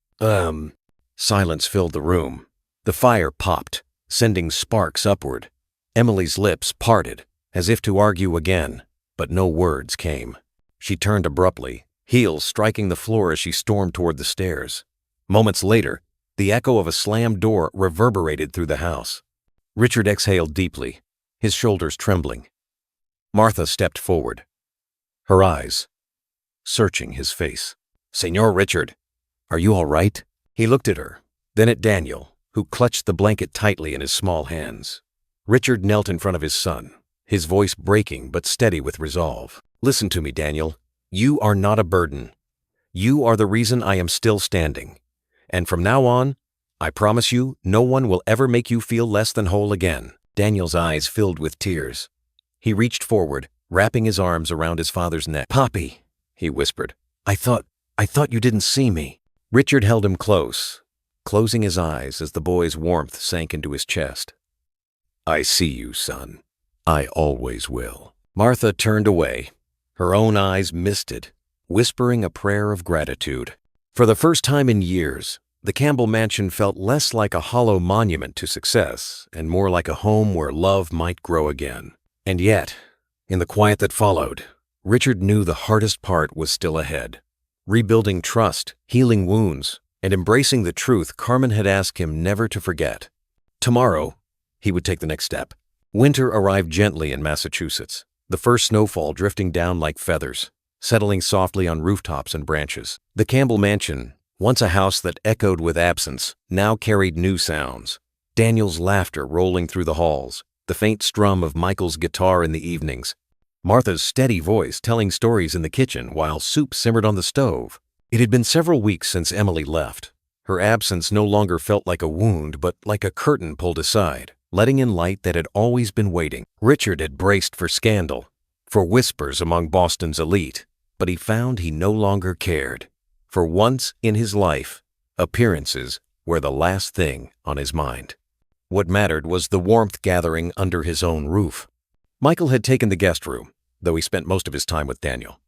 Silence filled the room. The fire popped, sending sparks upward. Emily's lips parted, as if to argue again, but no words came. She turned abruptly, heels striking the floor as she stormed toward the stairs. Moments later, the echo of a slammed door reverberated through the house. Richard exhaled deeply, his shoulders trembling. Martha stepped forward, her eyes searching his face. "Senor Richard, are you all right?" He looked at her, then at Daniel, who clutched the blanket tightly in his small hands. Richard knelt in front of his son, his voice breaking but steady with resolve. "Listen to me, Daniel. You are not a burden. You are the reason I am still standing. And from now on, I promise you, no one will ever make you feel less than whole again." Daniel's eyes filled with tears. He reached forward, wrapping his arms around his father's neck. "Papi," he whispered, I thought you didn't see me." Richard held him close, closing his eyes as the boy's warmth sank into his chest. "I see you, son. I always will." Martha turned away, her own eyes misted, whispering a prayer of gratitude. For the first time in years, the Campbell mansion felt less like a hollow monument to success and more like a home where love might grow again. And yet, in the quiet that followed, Richard knew the hardest part was still ahead. Rebuilding trust, healing wounds, and embracing the truth Carmen had asked him never to forget. Tomorrow, he would take the next step. Winter arrived gently in Massachusetts, the first snowfall drifting down like feathers, settling softly on rooftops and branches. The Campbell mansion, once a house that echoed with absence, now carried new sounds. Daniel's laughter rolling through the halls, the faint strum of Michael's guitar in the evenings, Martha's steady voice telling stories in the kitchen while soup simmered on the stove. It had been several weeks since Emily left. Her absence no longer felt like a wound, but like a curtain pulled aside, letting in light that had always been waiting. Richard had braced for scandal, for whispers among Boston's elite, but he found he no longer cared. For once in his life, appearances were the last thing on his mind. What mattered was the warmth gathering under his own roof. Michael had taken the guest room, though he spent most of his time with Daniel.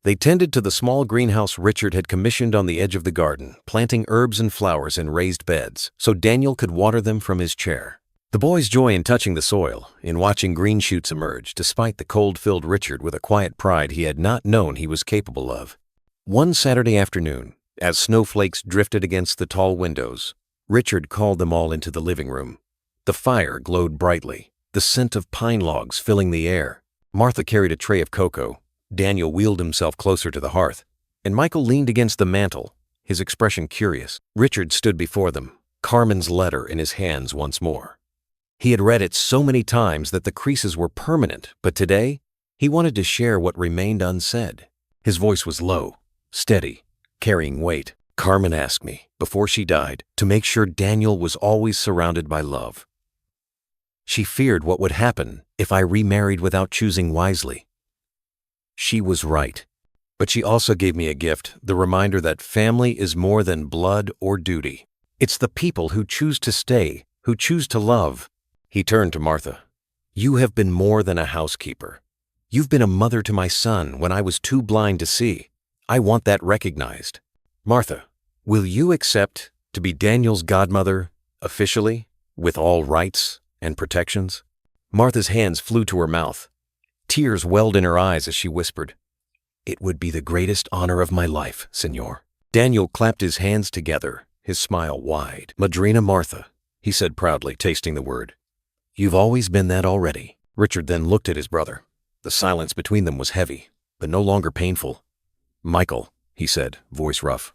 They tended to the small greenhouse Richard had commissioned on the edge of the garden, planting herbs and flowers in raised beds, so Daniel could water them from his chair. The boy's joy in touching the soil, in watching green shoots emerge, despite the cold filled Richard with a quiet pride he had not known he was capable of. One Saturday afternoon, as snowflakes drifted against the tall windows, Richard called them all into the living room. The fire glowed brightly, the scent of pine logs filling the air. Martha carried a tray of cocoa. Daniel wheeled himself closer to the hearth, and Michael leaned against the mantel, his expression curious. Richard stood before them, Carmen's letter in his hands once more. He had read it so many times that the creases were permanent, but today, he wanted to share what remained unsaid. His voice was low, steady, carrying weight. "Carmen asked me, before she died, to make sure Daniel was always surrounded by love. She feared what would happen if I remarried without choosing wisely. She was right. But she also gave me a gift, the reminder that family is more than blood or duty. It's the people who choose to stay, who choose to love. He turned to Martha. You have been more than a housekeeper. You've been a mother to my son when I was too blind to see. I want that recognized. Martha, will you accept to be Daniel's godmother, officially, with all rights and protections? Martha's hands flew to her mouth. Tears welled in her eyes as she whispered, It would be the greatest honor of my life, Señor. Daniel clapped his hands together, his smile wide. Madrina Martha, he said proudly, tasting the word. You've always been that already. Richard then looked at his brother. The silence between them was heavy, but no longer painful. Michael, he said, voice rough,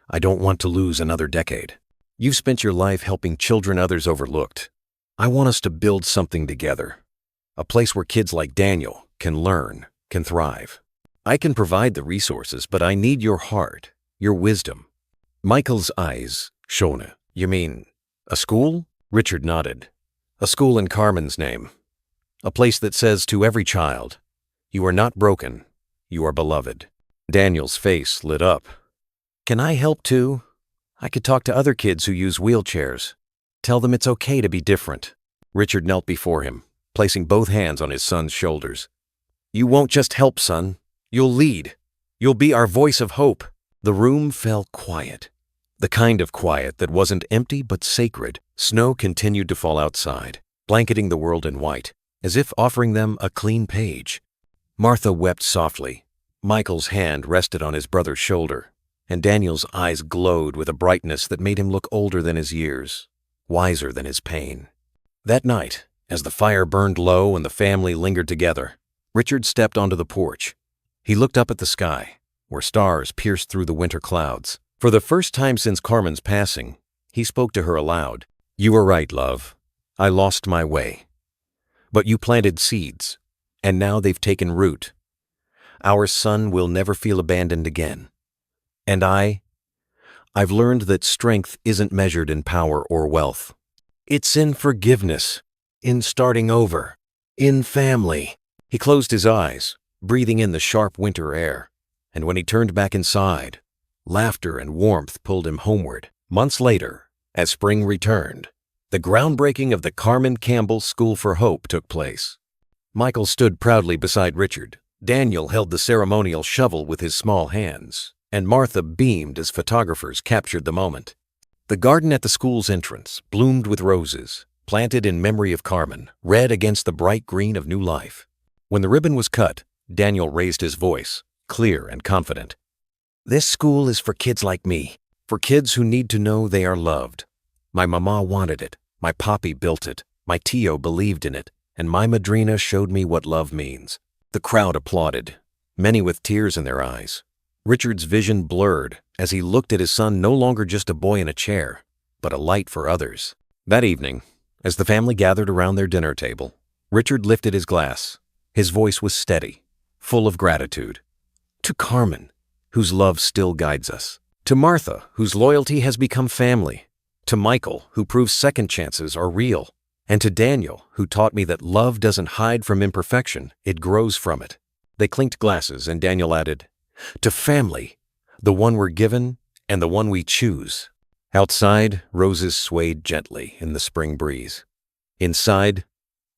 I don't want to lose another decade. You've spent your life helping children others overlooked. I want us to build something together. A place where kids like Daniel can learn, can thrive. I can provide the resources, but I need your heart, your wisdom. Michael's eyes shone. You mean a school? Richard nodded. A school in Carmen's name. A place that says to every child, you are not broken, you are beloved. Daniel's face lit up. Can I help too? I could talk to other kids who use wheelchairs. Tell them it's okay to be different. Richard knelt before him, placing both hands on his son's shoulders. You won't just help, son. You'll lead. You'll be our voice of hope. The room fell quiet. The kind of quiet that wasn't empty but sacred. Snow continued to fall outside, blanketing the world in white, as if offering them a clean page. Martha wept softly. Michael's hand rested on his brother's shoulder, and Daniel's eyes glowed with a brightness that made him look older than his years, wiser than his pain. That night, as the fire burned low and the family lingered together, Richard stepped onto the porch. He looked up at the sky, where stars pierced through the winter clouds. For the first time since Carmen's passing, he spoke to her aloud. You were right, love. I lost my way. But you planted seeds, and now they've taken root. Our son will never feel abandoned again. And I've learned that strength isn't measured in power or wealth. It's in forgiveness, in starting over, in family. He closed his eyes, breathing in the sharp winter air, and when he turned back inside, laughter and warmth pulled him homeward. Months later, as spring returned, the groundbreaking of the Carmen Campbell School for Hope took place. Michael stood proudly beside Richard. Daniel held the ceremonial shovel with his small hands, and Martha beamed as photographers captured the moment. The garden at the school's entrance bloomed with roses, planted in memory of Carmen, red against the bright green of new life. When the ribbon was cut, Daniel raised his voice, clear and confident. This school is for kids like me, for kids who need to know they are loved. My mama wanted it, my papi built it, my tio believed in it, and my madrina showed me what love means. The crowd applauded, many with tears in their eyes. Richard's vision blurred as he looked at his son, no longer just a boy in a chair, but a light for others. That evening, as the family gathered around their dinner table, Richard lifted his glass. His voice was steady, full of gratitude. To Carmen, whose love still guides us. To Martha, whose loyalty has become family. To Michael, who proves second chances are real. And to Daniel, who taught me that love doesn't hide from imperfection, it grows from it. They clinked glasses, and Daniel added, To family, the one we're given and the one we choose. Outside, roses swayed gently in the spring breeze. Inside,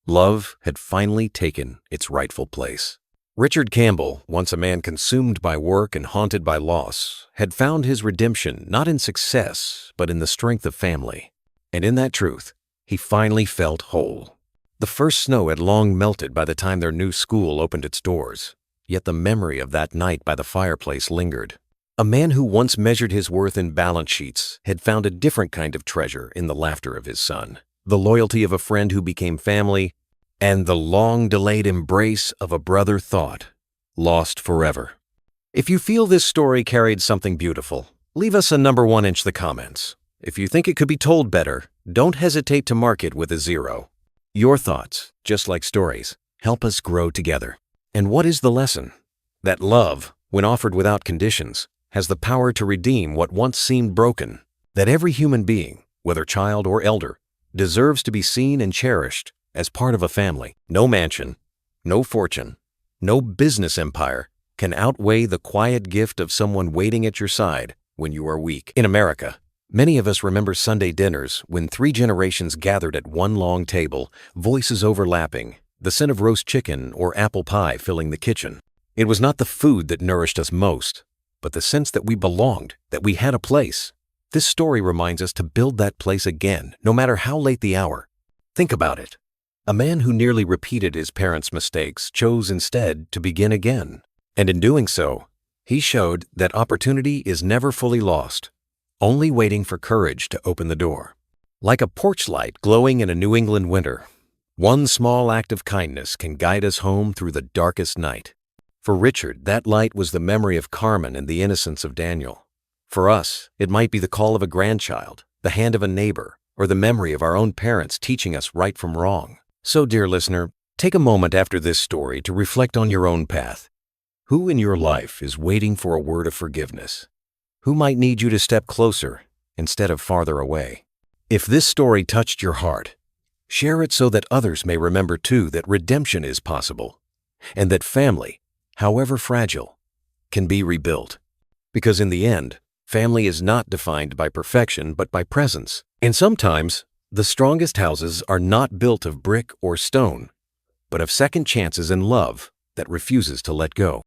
love had finally taken its rightful place. Richard Campbell, once a man consumed by work and haunted by loss, had found his redemption not in success, but in the strength of family. And in that truth, he finally felt whole. The first snow had long melted by the time their new school opened its doors, yet the memory of that night by the fireplace lingered. A man who once measured his worth in balance sheets had found a different kind of treasure in the laughter of his son, the loyalty of a friend who became family, and the long-delayed embrace of a brother thought lost forever. If you feel this story carried something beautiful, leave us a number 1 in the comments. If you think it could be told better, don't hesitate to mark it with a 0. Your thoughts, just like stories, help us grow together. And what is the lesson? That love, when offered without conditions, has the power to redeem what once seemed broken. That every human being, whether child or elder, deserves to be seen and cherished as part of a family. No mansion, no fortune, no business empire can outweigh the quiet gift of someone waiting at your side when you are weak. In America, many of us remember Sunday dinners when 3 generations gathered at one long table, voices overlapping, the scent of roast chicken or apple pie filling the kitchen. It was not the food that nourished us most, but the sense that we belonged, that we had a place. This story reminds us to build that place again, no matter how late the hour. Think about it. A man who nearly repeated his parents' mistakes chose instead to begin again. And in doing so, he showed that opportunity is never fully lost, only waiting for courage to open the door. Like a porch light glowing in a New England winter, one small act of kindness can guide us home through the darkest night. For Richard, that light was the memory of Carmen and the innocence of Daniel. For us, it might be the call of a grandchild, the hand of a neighbor, or the memory of our own parents teaching us right from wrong. So, dear listener, take a moment after this story to reflect on your own path. Who in your life is waiting for a word of forgiveness? Who might need you to step closer instead of farther away? If this story touched your heart, share it so that others may remember too that redemption is possible, and that family, however fragile, can be rebuilt. Because in the end, family is not defined by perfection but by presence. And sometimes, the strongest houses are not built of brick or stone, but of second chances and love that refuses to let go.